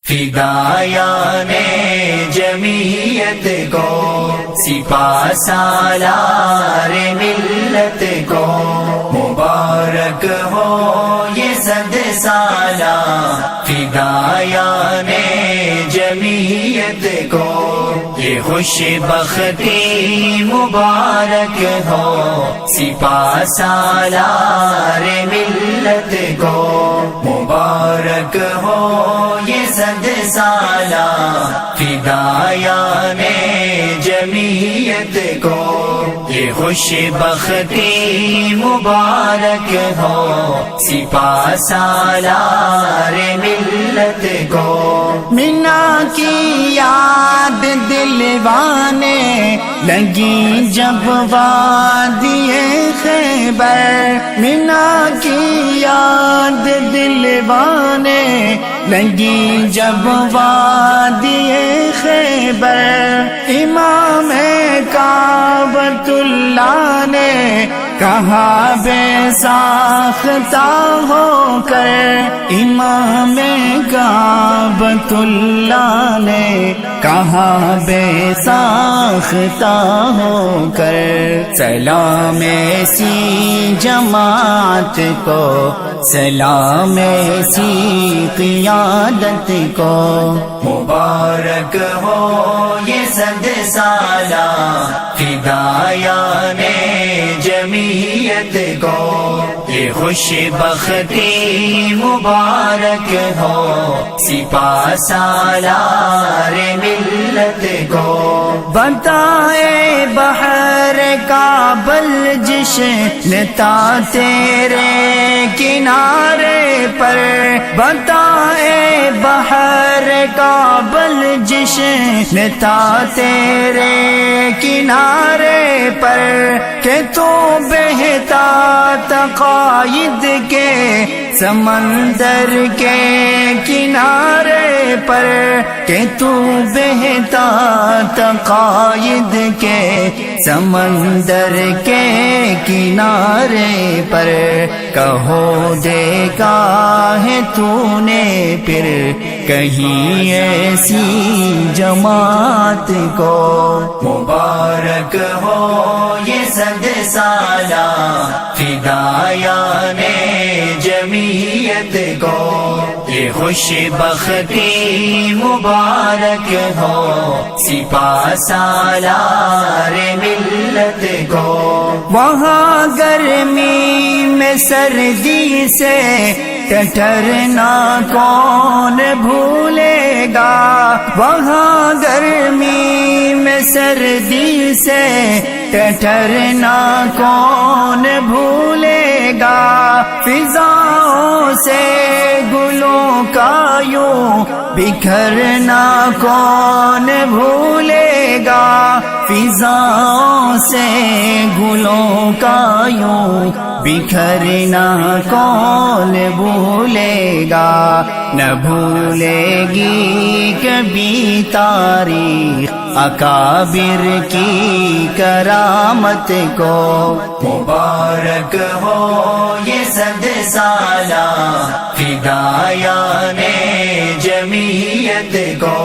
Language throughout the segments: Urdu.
فدایان جمعیت کو، سپاہ سالار ملت کو، مبارک ہو یہ 100 سالہ فدایان جمعیت کو، یہ خوش بختی مبارک ہو سپاہ سالار ملت کو، مبارک ہو یہ 100 سالہ فدایان جمعیت کو، یہ خوش بختی مبارک ہو سپاہ سالار ملت کو۔ مینا کی یاد دلوانے لگی جب وادی خیبر، مینا کی یاد دلوانے لگی جب وادی خیبر، امام کعبۃ اللہ نے کہا بے ساختہ ہو کر، امام کعبۃ اللہ نے کہا بے ساختہ ہو کر، سلام ایسی جماعت کو، سلام ایسی قیادت کو، مبارک ہو یہ 100 سالہ فدایان جمعیت کو، یہ خوش بختی مبارک ہو سپاہ سالار ملت کو۔ بتائے بحر کا بلجش نتا تیرے کنارے پر، بتائے بحر کا بلجش نتا تیرے کنارے پر، کہ تو بہتا تقاید کے سمندر کے کنارے پر، کہ تو بہتا تقاید کے سمندر کے کنارے پر، کہو دیکھا ہے تو نے پھر کہیں ایسی جماعت کو، مبارک ہو یہ 100 سالہ فدایان جمعیت کو، یہ خوش بختی مبارک ہو سپاہ سالار ملت کو۔ وہاں گرمی میں سردی سے ٹٹرنا کون بھولے گا، وہاں گرمی میں سردی سے ٹٹرنا کون بھولے گا، فضاؤں سے گلوں کا یوں بکھرنا کون بھولے گا، فضاؤں سے گلوں کا یوں بکھرنا کون بھولے گا، نہ بھولے گی کبھی تاریخ اکابر کی کرامت کو، مبارک ہو یہ 100 سالہ فدایان جمعیت کو،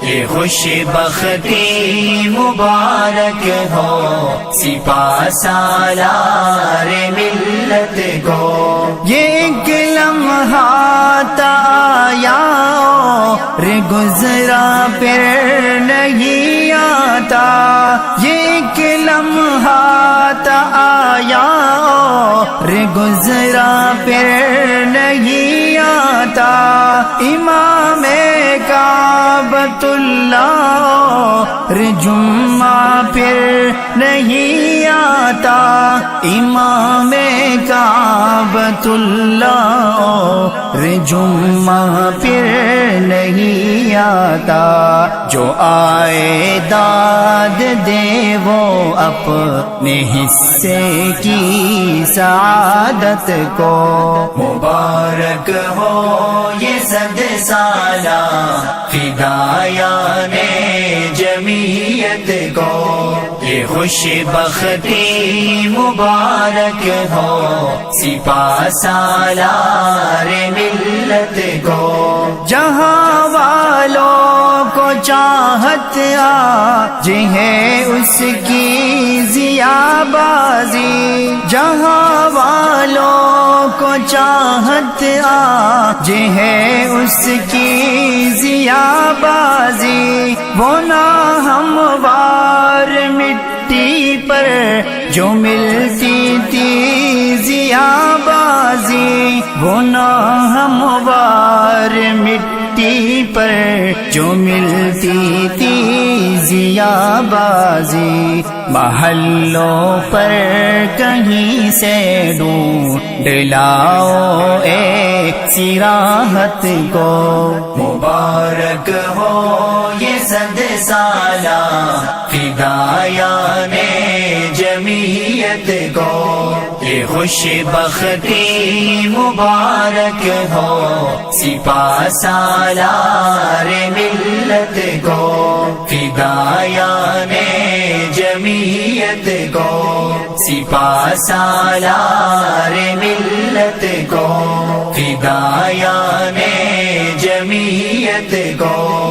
یہ خوش بختی مبارک ہو سپاہ سالار ملت کو۔ یہ ایک لمحہ آیا اور گزرا پھر نہیں آتا، یہ ایک لمحہ آیا اور گزرا پھر نہیں آتا، امام کعبۃ اللہ جمعہ پھر نہیں آتا، امام کعبۃ اللہ جمعہ پھر نہیں آتا، جو آئے داد دے وہ اپنے حصے کی سعادت کو، مبارک ہو یہ 100 سالہ فدایان جمعیت کو، یہ خوش بختی مبارک ہو سپاہ سالار ملت کو۔ جہاں چاہت آج ہے اس کی ضیا بازی، جہاں والوں کو چاہت آج ہے اس کی ضیا بازی، وہ نہ ہموار مٹی پر جو ملتی تھی ضیا بازی، وہ نہ ہموار مٹی پر جو ملتی تھی ضیا بازی، محلوں پر کہیں سے ڈھونڈ لاؤ ایک سراحت کو، مبارک ہو یہ 100 سالہ فدایان جمعیت کو، یہ خوش بختی مبارک ہو سپاہ سالار ملت کو، فدایان جمعیت کو، سپاہ سالار ملت کو، فدایان جمعیت کو۔